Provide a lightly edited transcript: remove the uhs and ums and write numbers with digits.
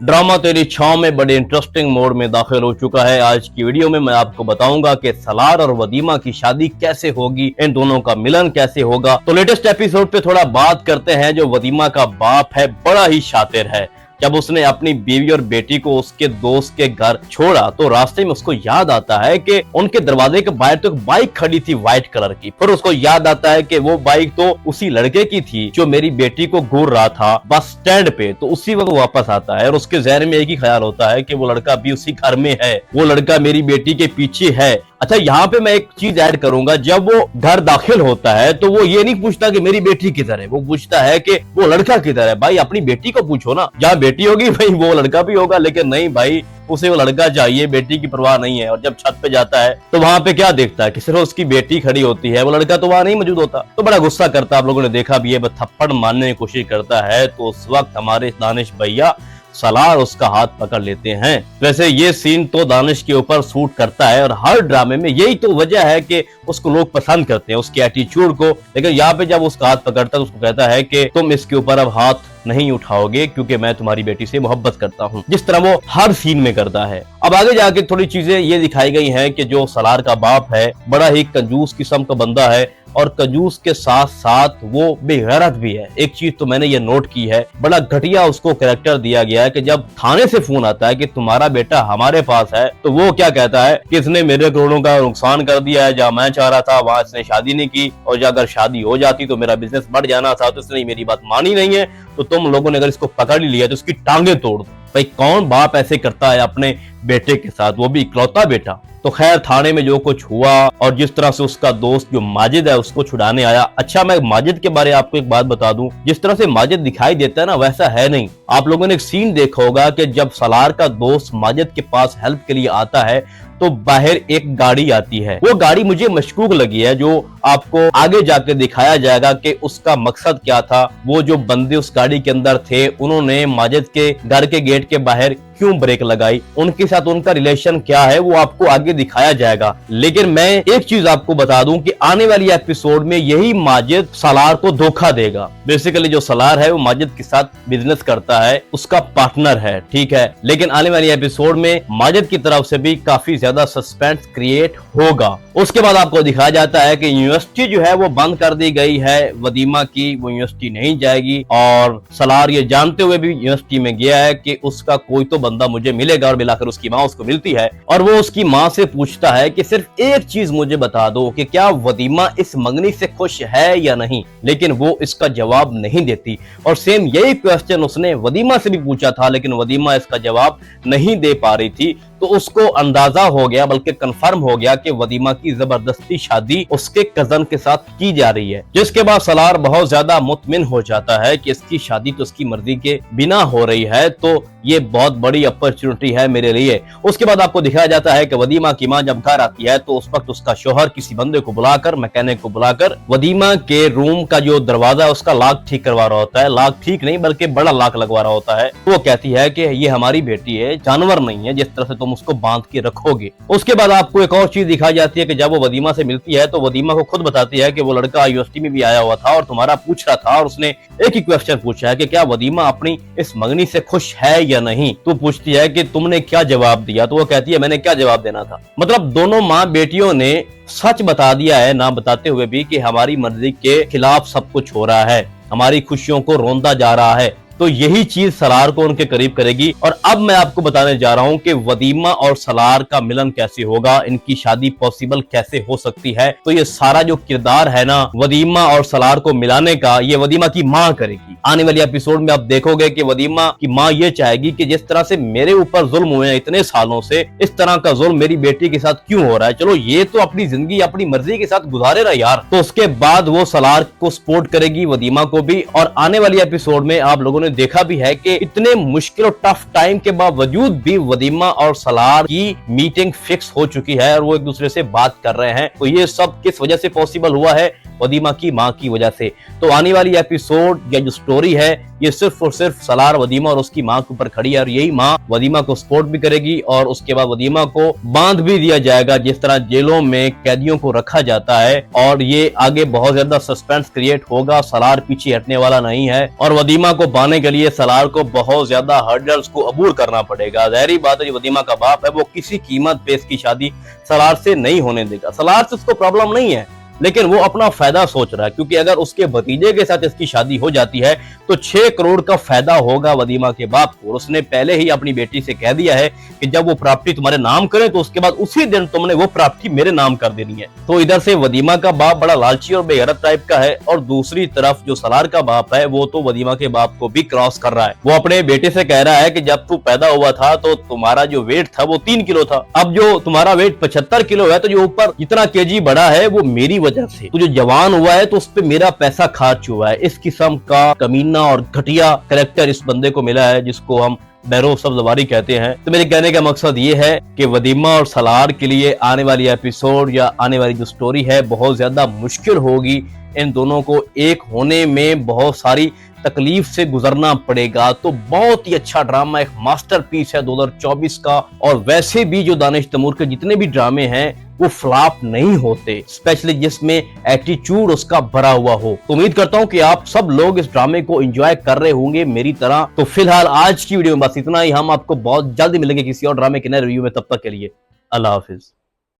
Drama तेरी छांव में बड़े इंटरेस्टिंग मोड में दाखिल हो चुका है। आज की वीडियो में मैं आपको बताऊंगा कि सलार और वदीमा की शादी कैसे होगी, इन दोनों का मिलन कैसे होगा। तो लेटेस्ट एपिसोड पे थोड़ा बात करते हैं। जो वदीमा का बाप है बड़ा ही शातिर है। जब उसने अपनी बीवी और बेटी को उसके दोस्त के घर छोड़ा तो रास्ते में उसको याद आता है कि उनके दरवाजे के बाहर तो एक बाइक खड़ी थी व्हाइट कलर की। फिर उसको याद आता है कि वो बाइक तो उसी लड़के की थी जो मेरी बेटी को घूर रहा था बस स्टैंड पे। तो उसी वक्त वापस आता है और उसके जहन में एक ही ख्याल होता है कि वो लड़का भी उसी घर में है, वो लड़का मेरी बेटी के पीछे है। अच्छा, यहाँ पे मैं एक चीज ऐड करूंगा। जब वो घर दाखिल होता है तो वो ये नहीं पूछता कि मेरी बेटी किधर है, वो पूछता है कि वो लड़का किधर है। भाई अपनी बेटी को पूछो ना, जहाँ बेटी होगी भाई वो लड़का भी होगा। लेकिन नहीं भाई, उसे वो लड़का चाहिए, बेटी की परवाह नहीं है। और जब छत पे जाता है तो वहां पे क्या देखता है कि सिर्फ उसकी बेटी खड़ी होती है, वो लड़का तो वहां नहीं मौजूद होता। तो बड़ा गुस्सा करता है, आप लोगों ने देखा भी है, बस थप्पड़ मारने की कोशिश करता है। तो उस वक्त हमारे दानिश भैया सलार उसका हाथ पकड़ लेते हैं। वैसे ये सीन तो दानिश के ऊपर सूट करता है और हर ड्रामे में यही तो वजह है कि उसको लोग पसंद करते हैं, उसके एटीट्यूड को। लेकिन यहाँ पे जब उसका हाथ पकड़ता है तो उसको कहता है कि तुम इसके ऊपर अब हाथ नहीं उठाओगे क्योंकि मैं तुम्हारी बेटी से मोहब्बत करता हूँ, जिस तरह वो हर सीन में करता है। अब आगे जाके थोड़ी चीजें ये दिखाई गई हैं कि जो सलार का बाप है बड़ा ही कंजूस किस्म का बंदा है और कंजूस के साथ साथ वो बेगैरत भी है। एक चीज तो मैंने ये नोट की है, बड़ा घटिया उसको कैरेक्टर दिया गया है कि जब थाने से फोन आता है कि तुम्हारा बेटा हमारे पास है तो वो क्या कहता है कि इसने मेरे करोड़ों का नुकसान कर दिया है। जहाँ मैं चाह रहा था वहां इसने शादी नहीं की, और अगर शादी हो जाती तो मेरा बिजनेस बढ़ जाना था, तो इसने मेरी बात मानी नहीं है। तो तुम लोगों ने अगर इसको पकड़ ही लिया तो उसकी टांगे तोड़ दो। भाई कौन बाप ऐसे करता है अपने बेटे के साथ, वो भी इकलौता बेटा। तो खैर थाने में जो कुछ हुआ और जिस तरह से उसका दोस्त जो माजिद है उसको छुड़ाने आया। अच्छा, मैं माजिद के बारे में आपको एक बात बता दूं, जिस तरह से माजिद दिखाई देता है ना वैसा है नहीं। आप लोगों ने एक सीन देखा होगा कि जब सलार का दोस्त माजिद के पास हेल्प के लिए आता है तो बाहर एक गाड़ी आती है। वो गाड़ी मुझे मशकूक लगी है, जो आपको आगे जाकर दिखाया जाएगा कि उसका मकसद क्या था। वो जो बंदे उस गाड़ी के अंदर थे उन्होंने माजिद के घर के गेट के बाहर क्यों ब्रेक लगाई, उनके साथ उनका रिलेशन क्या है, वो आपको आगे दिखाया जाएगा। लेकिन मैं एक चीज आपको बता दूं कि आने वाली एपिसोड में यही माजिद सलार को धोखा देगा। बेसिकली जो सलार है वो माजिद के साथ बिजनेस करता है, उसका पार्टनर है, ठीक है। लेकिन आने वाली एपिसोड में माजिद की तरफ से भी काफी ज्यादा सस्पेंस क्रिएट होगा। उसके बाद आपको दिखाया जाता है कि यूनिवर्सिटी जो है वो बंद कर दी गई है वदीमा की, वो यूनिवर्सिटी नहीं जाएगी। और सलार ये जानते हुए भी यूनिवर्सिटी में गया है कि उसका कोई तो बंदा मुझे मिलेगा, और मिलाकर उसकी माँ उसको मिलती है। और वो उसकी माँ से पूछता है कि सिर्फ एक चीज मुझे बता दो कि क्या वदीमा इस मंगनी से खुश है या नहीं। लेकिन वो इसका जवाब नहीं देती। और सेम यही क्वेश्चन उसने वदीमा से भी पूछा था, लेकिन वदीमा इसका जवाब नहीं दे पा रही थी। तो उसको अंदाजा हो गया, बल्कि कंफर्म हो गया कि वदीमा की जबरदस्ती शादी उसके कजन के साथ की जा रही है। जिसके बाद सलार बहुत ज्यादा मुतमिन हो जाता है कि इसकी शादी तो उसकी मर्जी के बिना हो रही है, तो ये बहुत बड़ी अपॉर्चुनिटी है मेरे लिए। उसके बाद आपको दिखाया जाता है कि वदीमा की मां जब घर आती है तो उस वक्त उसका शोहर किसी बंदे को बुलाकर, मैकेनिक को बुलाकर वदीमा के रूम का जो दरवाजा है उसका लॉक ठीक करवा रहा होता है। लॉक ठीक नहीं बल्कि बड़ा लॉक लगवा रहा होता है। वो कहती है कि ये हमारी बेटी है, जानवर नहीं है जिस तरह से तुम उसको बांध के रखोगे। उसके बाद आपको एक और चीज दिखाई जाती है कि जब वो वदीमा से मिलती है तो वदीमा को खुद बताती है कि वो लड़का यूनिवर्सिटी में भी आया हुआ था और तुम्हारा पूछ रहा था, और उसने एक ही क्वेश्चन पूछा है कि क्या वदीमा अपनी इस मंगनी से खुश है या नहीं। तो पूछती है कि तुमने क्या जवाब दिया, तो वो कहती है मैंने क्या जवाब देना था। मतलब दोनों माँ बेटियों ने सच बता दिया है, ना बताते हुए भी, कि हमारी मर्जी के खिलाफ सब कुछ हो रहा है, हमारी खुशियों को रोंदा जा रहा है। तो यही चीज सलार को उनके करीब करेगी। और अब मैं आपको बताने जा रहा हूं कि वदीमा और सलार का मिलन कैसे होगा, इनकी शादी पॉसिबल कैसे हो सकती है। तो ये सारा जो किरदार है ना वदीमा और सलार को मिलाने का, ये वदीमा की माँ करेगी। आने वाली एपिसोड में आप देखोगे कि वदीमा की माँ ये चाहेगी कि जिस तरह से मेरे ऊपर जुल्म हुए हैं इतने सालों से, इस तरह का जुल्म मेरी बेटी के साथ क्यों हो रहा है। चलो ये तो अपनी जिंदगी अपनी मर्जी के साथ गुजारे ना यार। तो उसके बाद वो सलार को सपोर्ट करेगी, वदीमा को भी। और आने वाली एपिसोड में आप लोगों ने देखा भी है कि इतने मुश्किल और टफ टाइम के बावजूद भी वदीमा और सलार की मीटिंग फिक्स हो चुकी है और वो एक दूसरे से बात कर रहे हैं। तो ये सब किस वजह से पॉसिबल हुआ है वदीमा की माँ की वजह से। तो आने वाली एपिसोड या जो स्टोरी है ये सिर्फ और सिर्फ सलार, वदीमा और उसकी माँ के ऊपर खड़ी है, और यही माँ वदीमा को सपोर्ट भी करेगी और उसके बाद वदीमा को बांध भी दिया जाएगा जिस तरह जेलों में कैदियों को रखा जाता है। और ये आगे बहुत ज्यादा सस्पेंस क्रिएट होगा, सलार पीछे हटने वाला नहीं है और वदीमा को पाने के लिए सलार को बहुत ज्यादा हर्डल्स को अबूर करना पड़ेगा। जाहिर बात है जो वदीमा का बाप है वो किसी कीमत पे इसकी शादी सलार से नहीं होने देगा। सलार से उसको प्रॉब्लम नहीं है, लेकिन वो अपना फायदा सोच रहा है, क्योंकि अगर उसके भतीजे के साथ इसकी शादी हो जाती है तो 6 करोड़ का फायदा होगा वदीमा के बाप को। और उसने पहले ही अपनी बेटी से कह दिया है कि जब वो प्रॉपर्टी तुम्हारे नाम करे तो उसके बाद उसी दिन तुमने वो प्रॉपर्टी मेरे नाम कर देनी है। तो इधर से वदीमा का बाप बड़ा लालची और बेगैरत टाइप का है, और दूसरी तरफ जो सलार का बाप है वो तो वदीमा के बाप को भी क्रॉस कर रहा है। वो अपने बेटे से कह रहा है कि जब तू पैदा हुआ था तो तुम्हारा जो वेट था वो 3 किलो था, अब जो तुम्हारा वेट 75 किलो है, तो जो ऊपर जितना केजी बढ़ा है वो मेरी वजह से। तू जो जवान हुआ है तो उस पे मेरा पैसा खर्च हुआ है। इस किस्म का कमीना और घटिया कैरेक्टर इस बंदे को मिला है जिसको हम बैरो सब्जवारी कहते हैं। तो मेरे कहने का मकसद ये है कि वदीमा और सलार के लिए आने वाली एपिसोड या आने वाली जो स्टोरी है बहुत ज्यादा मुश्किल होगी। इन दोनों को एक होने में बहुत सारी तकलीफ से गुजरना पड़ेगा। तो बहुत ही अच्छा ड्रामा, एक मास्टरपीस है 2024 का। और वैसे भी जो दानिश तैमूर के जितने भी ड्रामे हैं वो फ्लॉप नहीं होते, स्पेशली जिसमें एटीट्यूड उसका भरा हुआ हो। तो उम्मीद करता हूं कि आप सब लोग इस ड्रामे को एंजॉय कर रहे होंगे मेरी तरह। तो फिलहाल आज की वीडियो में बस इतना ही। हम आपको बहुत जल्दी मिलेंगे किसी और ड्रामे के नए रिव्यू में, तब तक के लिए अल्लाह हाफिज।